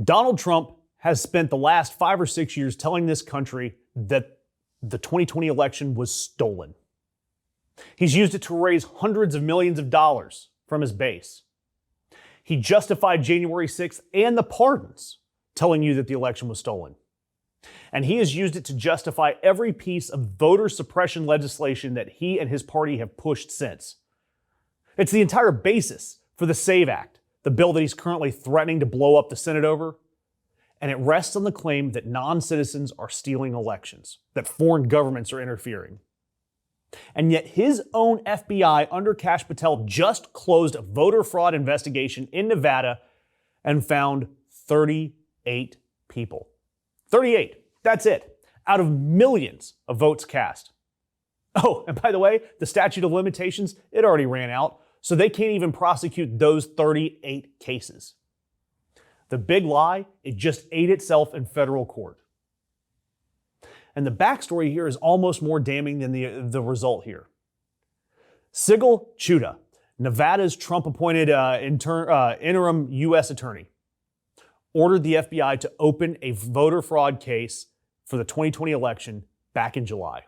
Donald Trump has spent the last 5 or 6 years telling this country that the 2020 election was stolen. He's used it to raise hundreds of millions of dollars from his base. He justified January 6th and the pardons, telling you that the election was stolen. And he has used it to justify every piece of voter suppression legislation that he and his party have pushed since. It's the entire basis for the SAVE Act, the bill that he's currently threatening to blow up the Senate over. And it rests on the claim that non-citizens are stealing elections, that foreign governments are interfering. And yet his own FBI under Kash Patel just closed a voter fraud investigation in Nevada and found 38 people. 38, that's it, out of millions of votes cast. Oh, and by the way, the statute of limitations, it already ran out, so they can't even prosecute those 38 cases. The big lie, it just ate itself in federal court. And the backstory here is almost more damning than the result here. Sigal Chattah, Nevada's Trump-appointed interim U.S. attorney, ordered the FBI to open a voter fraud case for the 2020 election back in July.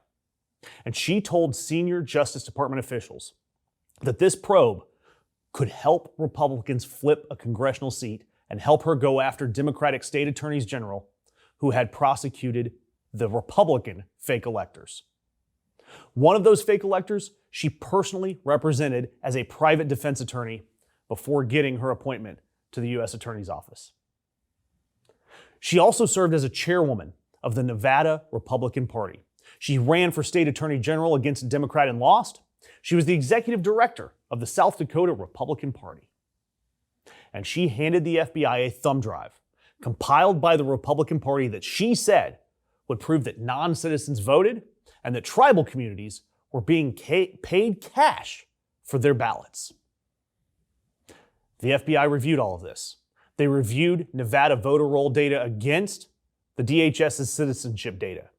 And she told senior Justice Department officials that this probe could help Republicans flip a congressional seat and help her go after Democratic state attorneys general who had prosecuted the Republican fake electors. One of those fake electors she personally represented as a private defense attorney before getting her appointment to the U.S. Attorney's Office. She also served as a chairwoman of the Nevada Republican Party. She ran for state attorney general against a Democrat and lost. She was the executive director of the South Dakota Republican Party. And she handed the FBI a thumb drive compiled by the Republican Party that she said would prove that non-citizens voted and that tribal communities were being paid cash for their ballots. The FBI reviewed all of this. They reviewed Nevada voter roll data against the DHS's citizenship data.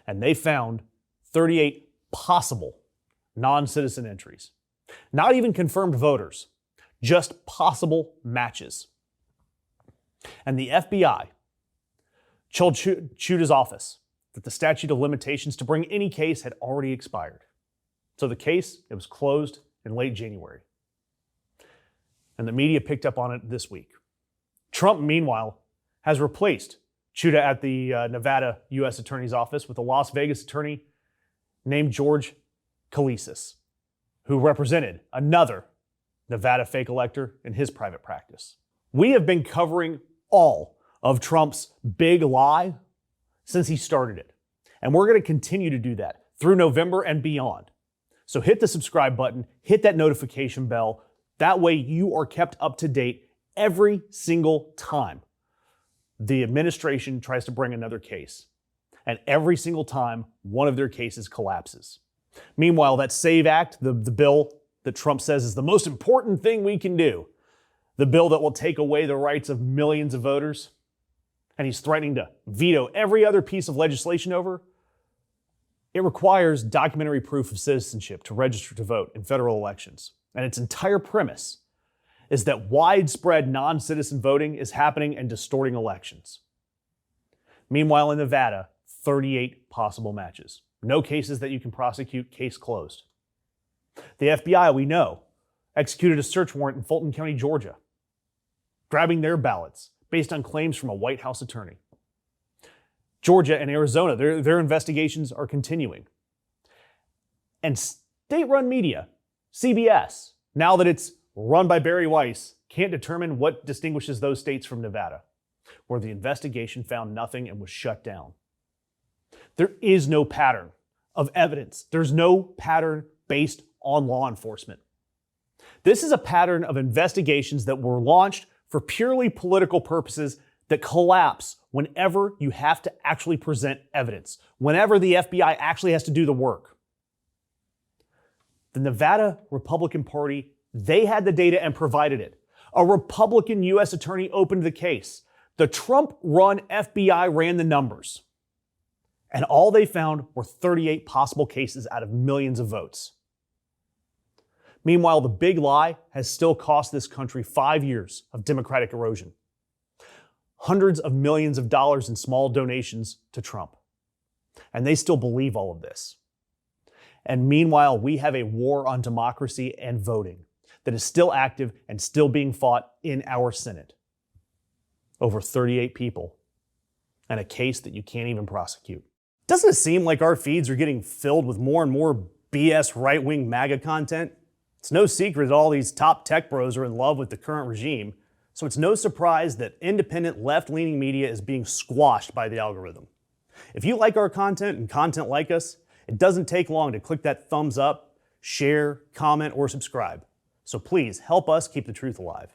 And they found 38 possible non-citizen entries. Not even confirmed voters, just possible matches. And the FBI told Chattah's office that the statute of limitations to bring any case had already expired. So the case, it was closed in late January. And the media picked up on it this week. Trump, meanwhile, has replaced Chattah at the Nevada U.S. Attorney's Office with a Las Vegas attorney named George Kalisis, who represented another Nevada fake elector in his private practice. We have been covering all of Trump's big lie since he started it. And we're going to continue to do that through November and beyond. So hit the subscribe button, hit that notification bell. That way you are kept up to date every single time the administration tries to bring another case. And every single time one of their cases collapses. Meanwhile, that SAVE Act, the bill that Trump says is the most important thing we can do, the bill that will take away the rights of millions of voters, and he's threatening to veto every other piece of legislation over, it requires documentary proof of citizenship to register to vote in federal elections. And its entire premise is that widespread non-citizen voting is happening and distorting elections. Meanwhile, in Nevada, 38 possible matches. No cases that you can prosecute, case closed. The FBI, we know, executed a search warrant in Fulton County, Georgia, grabbing their ballots based on claims from a White House attorney. Georgia and Arizona, their investigations are continuing. And state-run media, CBS, now that it's run by Barry Weiss, can't determine what distinguishes those states from Nevada, where the investigation found nothing and was shut down. There is no pattern of evidence. There's no pattern based on law enforcement. This is a pattern of investigations that were launched for purely political purposes that collapse whenever you have to actually present evidence, whenever the FBI actually has to do the work. The Nevada Republican Party, they had the data and provided it. A Republican U.S. attorney opened the case. The Trump-run FBI ran the numbers. And all they found were 38 possible cases out of millions of votes. Meanwhile, the big lie has still cost this country 5 years of democratic erosion. hundreds of millions of dollars in small donations to Trump. And they still believe all of this. And meanwhile, we have a war on democracy and voting that is still active and still being fought in our Senate. Over 38 people, and a case that you can't even prosecute. Doesn't it seem like our feeds are getting filled with more and more BS right-wing MAGA content? It's no secret that all these top tech bros are in love with the current regime, so it's no surprise that independent left-leaning media is being squashed by the algorithm. If you like our content and content like us, it doesn't take long to click that thumbs up, share, comment, or subscribe. So please help us keep the truth alive.